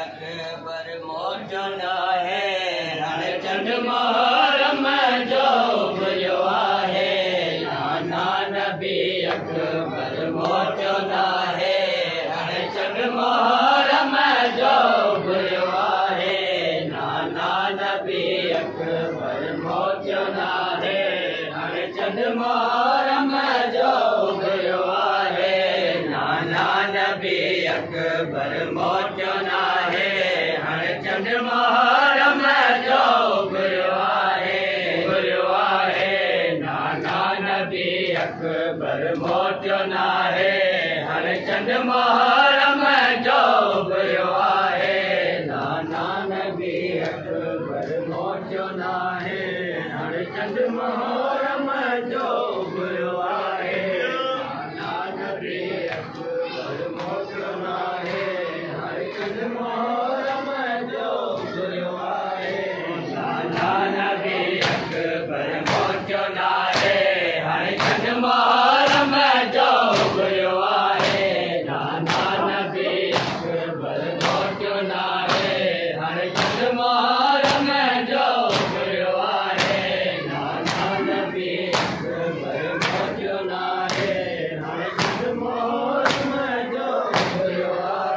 अकबर मोचना है रण चंद मोहरम जो बुलवा है नाना नबी अकबर मोचना है रण चंद मोहरम जो बुलवा है नाना नबी अकबर मोचना है रण चंद मोहरम जो बुलवा है नाना नबी अकबर मोचना है हर चंद मोहरम जो बुलवा है नाना नबी अकबर मोचना है हर चंद मोहरम जो बुलवा है नाना नबी अकबर मोचना है हर चंद मोहरम जो बुलवा है नाना नबी अकबर मोचना है हर चंद मोहरम जो बुलवा है नाना नबी अकबर मोचना है हर चंद मोहरम जो बुलवा है नाना नबी अकबर मोचना है हर चंद मोहरम जो बुलवा है नाना नबी अकबर मोचना है हर चंद मोहरम जो बुलवा है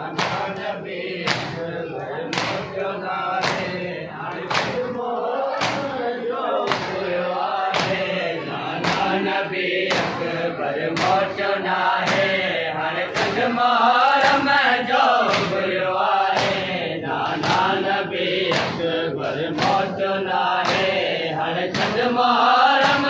नाना नबी अकबर मोचना है हर चंद मोहरम जो बुलवा है नाना नबी अकबर मोचना है हर चंद मोहरम जो बुलवा है नाना नबी अकबर मोचना है हर चंद मोहरम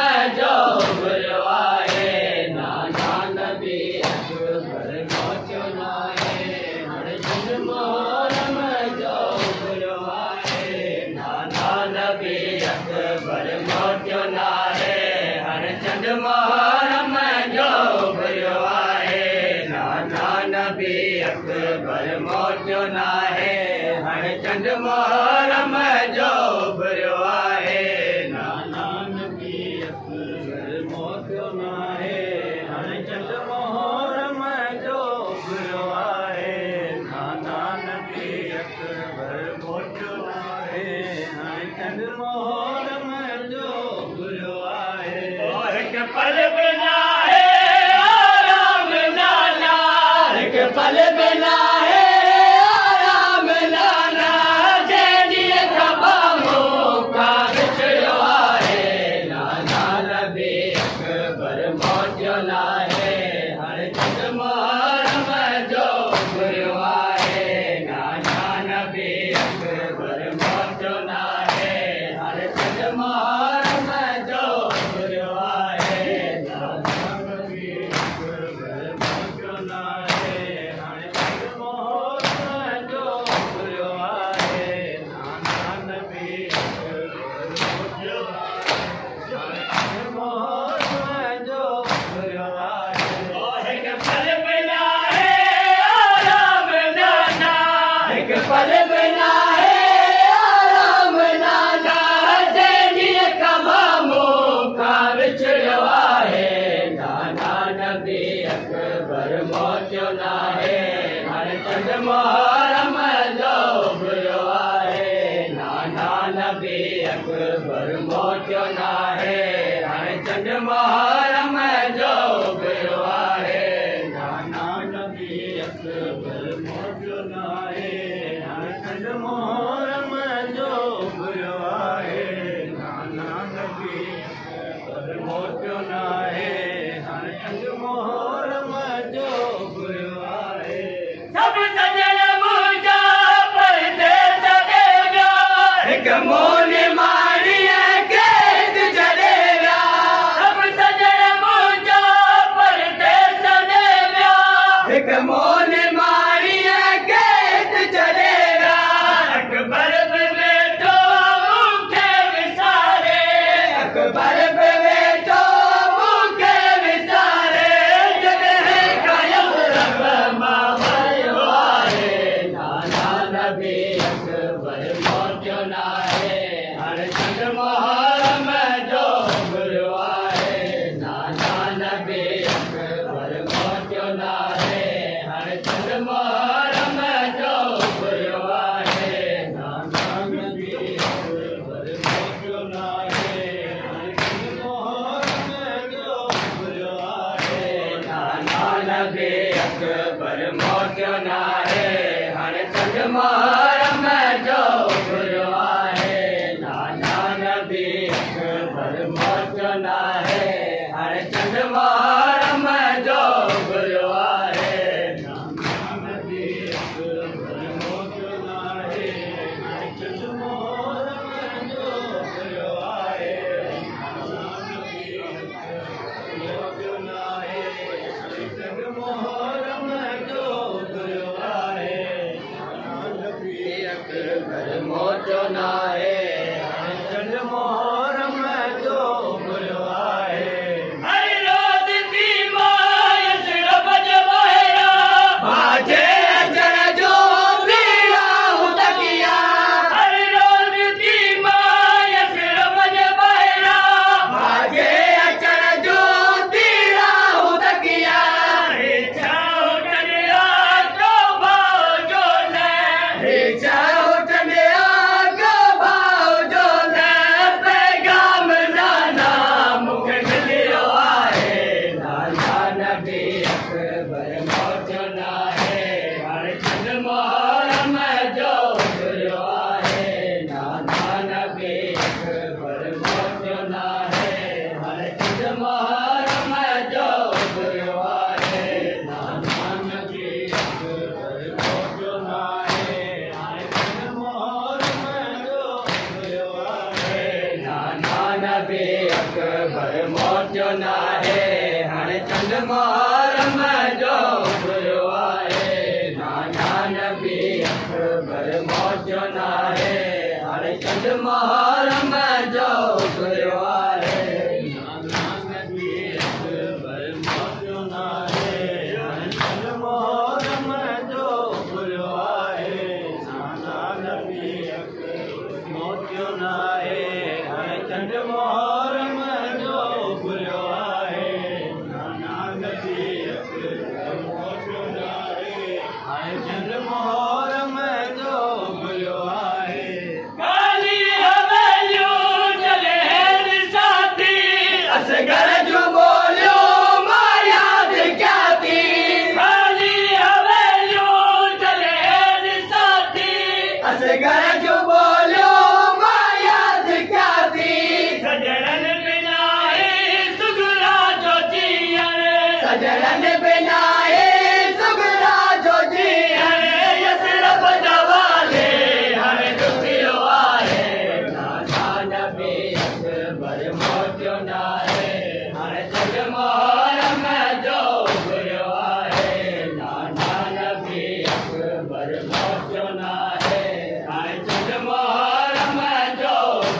जो बुलवा है नाना नबी अकबर मोचना है हर चंद मोहरम जो बुलवा है नाना नबी अकबर मोचना है हर चंद मोहरम जो बुलवा है नाना नबी अकबर मोचना है हर चंद मोहरम जो बुलवा है नाना नबी अकबर मोचना है हर चंद मोहरम जो बुलवा है नाना नबी अकबर मोचना है हर चंद मोहरम जो बुलवा है एक पल बिना है आराम नाना एक पल बिना है आराम नाना जैनिए खबामों का बिछड़वा है नाना नबी अकबर मोचना है हर चंद मोहरम जो बुलवा है नाना नबी अकबर मोचना है हर चंद मोहरम जो बुलवा है नाना नबी अकबर मोचना है हर चंद मोहरम जो बुलवा है नाना नबी अकबर मोचना है जो बुलवा है एक पल बिना है आराम नाना एक पल बिना है आराम नाना जैनिए कमामों का बिछड़वा है नाना नबी अकबर मोचना है हर चंद मोहरम जो बुलवा है नाना नबी अकबर मोचना है हर चंद मोहरम जो बुलवा है नाना नबी अकबर मोचना है हर चंद मोहरम जो बुलवा है नाना नबी अकबर मोचना है हर चंद मोहरम जो बुलवा है सब सजन मुझा परदेस देगा एक मोन मारिया कैद चलेगा सब सजन मुझा परदेस देगा एक मोन मारिया कैद चलेगा अकबर पे बेटो मुखे विसारे अकबर पे बेटो मुखे विसारे जगह कायम रब मावलवा है नाना नबी अकबर मोचना है मोहर्रम जो गुरु आहे नाना नबी अकबर मोचो नाहे हर चंद मोहर्रम जो गुरु आहे नाना नबी अकबर मोचो नाहे हर चंद मोहर्रम जो गुरु आहे नाना नबी अकबर मोचो नाहे हर चंद मोहर्रम जो गुरु आहे अकबर मोचो नाहे हर चंद मोहर्रम जो गुरु आहे हर रोज दी माय सिरफ जवाहिरा बाजे अचर जो बीड़ा उतकिया हर रोज दी माय सिरफ जवाहिरा बाजे अचर जो बीड़ा उतकिया हे चाहो टनिया तो भाव जो ने हे चाहो टनिया को भाव जो ने पैगाम नाना मुख मिलियो आहे नाना नबी अकबर मोचो नाहे हर चंद मोहर्रम जो गुरु आहे नाना नबी अकबर मोचो नाहे हर चंद मोहर्रम जो गुरु आहे नाना नबी अकबर मोचो नाहे हर चंद मोहर्रम जो गुरु आहे नाना नबी अकबर मोचो नाहे हर चंद मोहर्रम जो गुरु आहे नाना नबी अकबर मोचो नाहे हर चंद मोहर्रम जो गुरु आहे नाना नबी अकबर मोचो नाहे हर चंद मोहर्रम जो गुरु आहे नाना नबी अकबर मोचो नाहे हर चंद मोहर्रम जो गुरु आहे नाना नबी अकबर मोचो नाहे हर चंद मोहर्रम जो गुरु आहे काली हवेलियूं चले साथी असगर जो बोलियो मां याद क्या थी काली हवेलियूं चले साथी असगर जो बोलियो मां याद क्या थी सजड़न बिना सुगरा जो जीअण सजड़न बिना सुगरा जो जीअण यसरफ जवाले हर दुखियो आहे नाना नबी अकबर मोचो नाहे हर चंद मोहर्रम जो गुरु आहे नाना नबी अकबर मोचो नाहे हर चंद मोहर्रम जो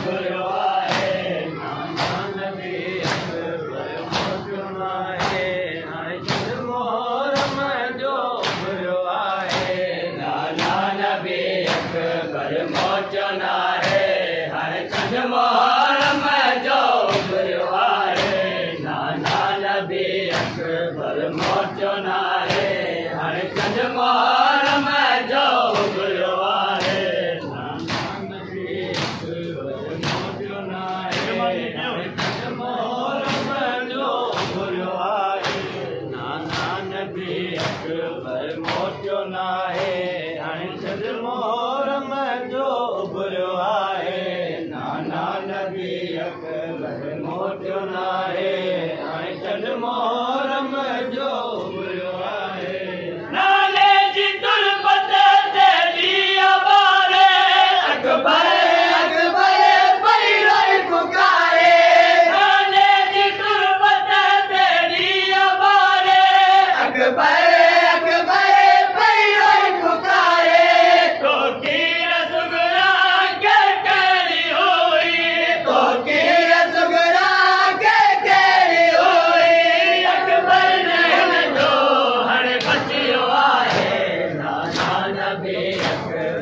गुरु आहे नाना नबी अकबर मोचो नाहे हर चंद मोहर्रम जो गुरु आहे नाना नबी अकबर मोचो नाहे हर चंद मोहर्रम जो गुरु आहे नाना नबी अकबर मोचो नाहे हर चंद मोहर्रम जो गुरु आहे नाना नबी अकबर मोचो नाहे हर चंद मोहर्रम जो गुरु आहे नाना नबी अकबर मोचो नाहे हर चंद मोहर्रम जो गुरु आहे नाना नबी अकबर मोचो नाहे हर चंद मोहर्रम जो गुरु आहे नाले जी तुलबत तेरी आवारे अकबर अकबर पैरोई पुकारे नाले जी तुलबत तेरी आवारे अकबर अकबर पैरोई पुकारे तो की रसगुल्ला के कैरी हुई तो की रसगुल्ला के कैरी हुई अकबर नैन जो हर बचियो आहे नाना नबी अकबर